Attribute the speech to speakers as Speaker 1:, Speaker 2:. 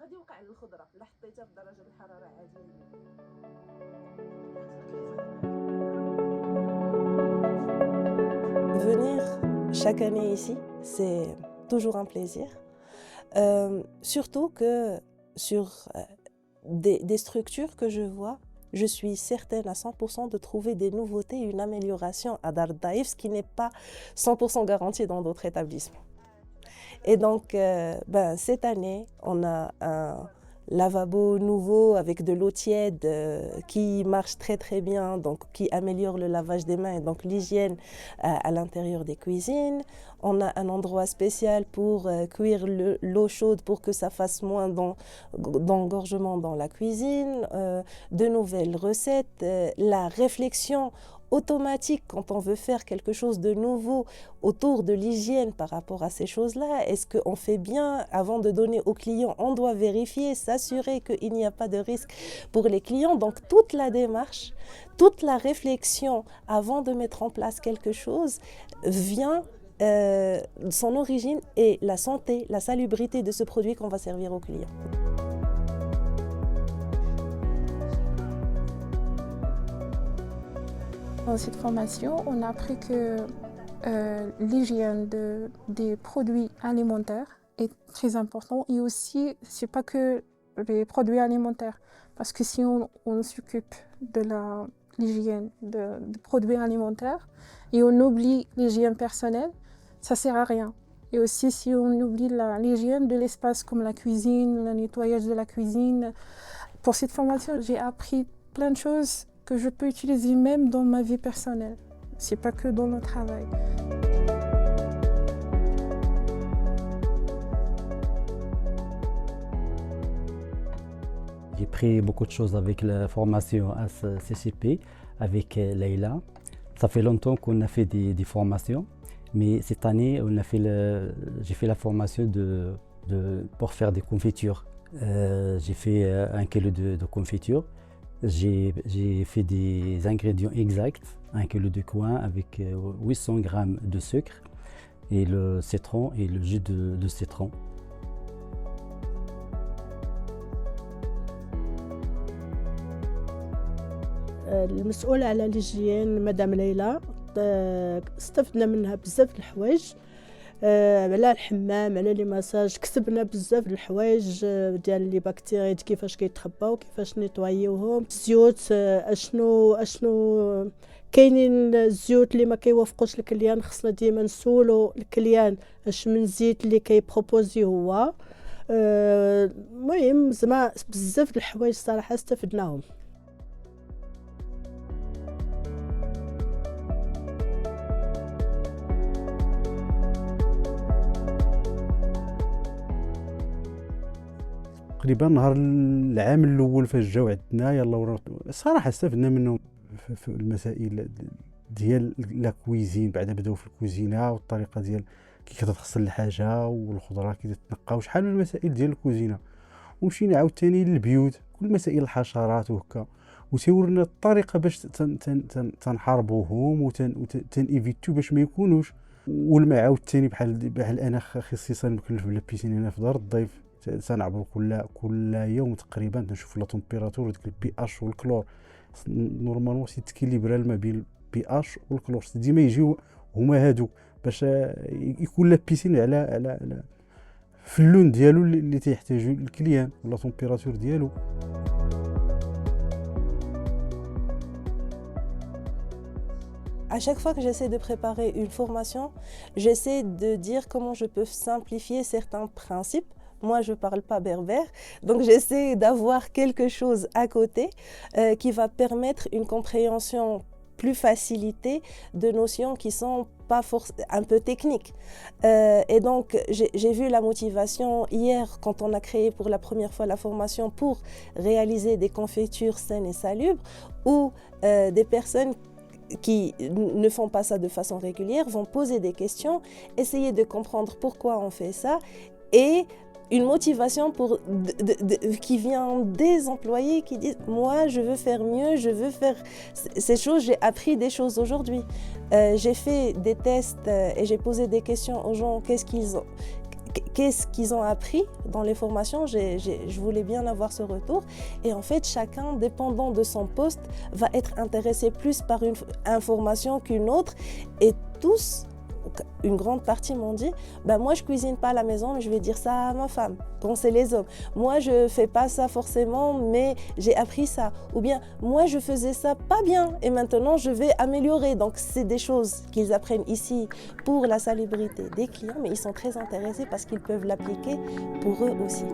Speaker 1: غادي يوقع على الخضره الا حطيتها في درجه الحراره عاديه.
Speaker 2: Venir chaque année ici, c'est toujours un plaisir. Surtout que sur des structures que je vois, je suis certaine à 100% de trouver des nouveautés, une amélioration à Dar Daïf, ce qui n'est pas 100% garanti dans d'autres établissements. Et donc, cette année, on a un lavabo nouveau avec de l'eau tiède qui marche très très bien, donc qui améliore le lavage des mains et donc l'hygiène à l'intérieur des cuisines. On a un endroit spécial pour cuire l'eau chaude pour que ça fasse moins d'engorgement dans la cuisine, de nouvelles recettes, la réflexion automatique quand on veut faire quelque chose de nouveau autour de l'hygiène par rapport à ces choses-là. Est-ce qu'on fait bien avant de donner aux clients? On doit vérifier, s'assurer qu'il n'y a pas de risque pour les clients. Donc toute la démarche, toute la réflexion avant de mettre en place quelque chose vient, son origine est la santé, la salubrité de ce produit qu'on va servir aux clients.
Speaker 3: Dans cette formation, on a appris que l'hygiène des produits alimentaires est très importante et aussi, c'est pas que les produits alimentaires, parce que si on s'occupe de l'hygiène des produits alimentaires et on oublie l'hygiène personnelle, ça sert à rien. Et aussi si on oublie l'hygiène de l'espace comme la cuisine, le nettoyage de la cuisine. Pour cette formation, j'ai appris plein de choses que je peux utiliser même dans ma vie personnelle. C'est pas que dans le travail.
Speaker 4: J'ai pris beaucoup de choses avec la formation à CCP, avec Leïla. Ça fait longtemps qu'on a fait des formations, mais cette année, j'ai fait la formation pour faire des confitures. J'ai fait 1 kilo de confiture. J'ai fait des ingrédients exacts, 1 kilo de coin avec 800 g de sucre et le citron et le jus de citron.
Speaker 5: المسؤولة على الهيجين مدام ليلى استفدنا منها بزاف الحوايج على الحمام على لي مساج كسبنا بزاف الحوايج ديال لي بكتيريات كيفاش كيتخباو كيفاش نيطوايوهم الزيوت اشنو كاينين الزيوت اللي ما كيوافقوش الكليان خصنا ديما نسولو الكليان اش من زيت اللي كيبروبوزي هو المهم زعما بزاف الحوايج صراحة استفدناهم.
Speaker 6: تقريبا نهار العام الاول فاش جاو عندنا يلا صراحه استفدنا منهم في المسائل ديال لا كويزين. بعدا بداو في الكوزينه والطريقه ديال كي كتغسل الحاجه والخضره كي تتنقى وشحال من المسائل ديال الكوزينه. ومشينا عاوتاني للبيوت كل مسائل الحشرات وهكا وتورنا الطريقه باش تنحاربوهم وتنيفيتو باش ما يكونوش. والماء عاوتاني بحال انا خصيصا مكلف بلا بيسين هنا في دار الضيف تنعبروا كل يوم تقريبا تنشوف لا تمبيراتور وديك البي اش والكلور. نورمالمون سي تكيليبرا ما بين البي اش والكلور ديما يجيو هما هادو باش يكون لا بيسين على في اللون ديالو اللي تيحتاجو الكليان ولا تمبيراتور ديالو.
Speaker 2: À chaque fois que j'essaie de préparer une formation, j'essaie de dire comment je peux simplifier certains principes. Moi, je ne parle pas berbère, donc j'essaie d'avoir quelque chose à côté qui va permettre une compréhension plus facilitée de notions qui sont pas un peu techniques. Et donc, j'ai vu la motivation hier quand on a créé pour la première fois la formation pour réaliser des confitures saines et salubres où des personnes qui ne font pas ça de façon régulière vont poser des questions, essayer de comprendre pourquoi on fait ça et une motivation qui vient des employés qui disent « moi je veux faire mieux, je veux faire ces choses, j'ai appris des choses aujourd'hui ». J'ai fait des tests et j'ai posé des questions aux gens, qu'est-ce qu'ils ont appris dans les formations. Je voulais bien avoir ce retour. Et en fait, chacun, dépendant de son poste, va être intéressé plus par une information qu'une autre. Et tous, une grande partie m'ont dit moi je cuisine pas à la maison, mais je vais dire ça à ma femme quand c'est les hommes. Moi je fais pas ça forcément, mais j'ai appris ça. Ou bien moi je faisais ça pas bien et maintenant je vais améliorer. Donc c'est des choses qu'ils apprennent ici pour la salubrité des clients, mais ils sont très intéressés parce qu'ils peuvent l'appliquer pour eux aussi.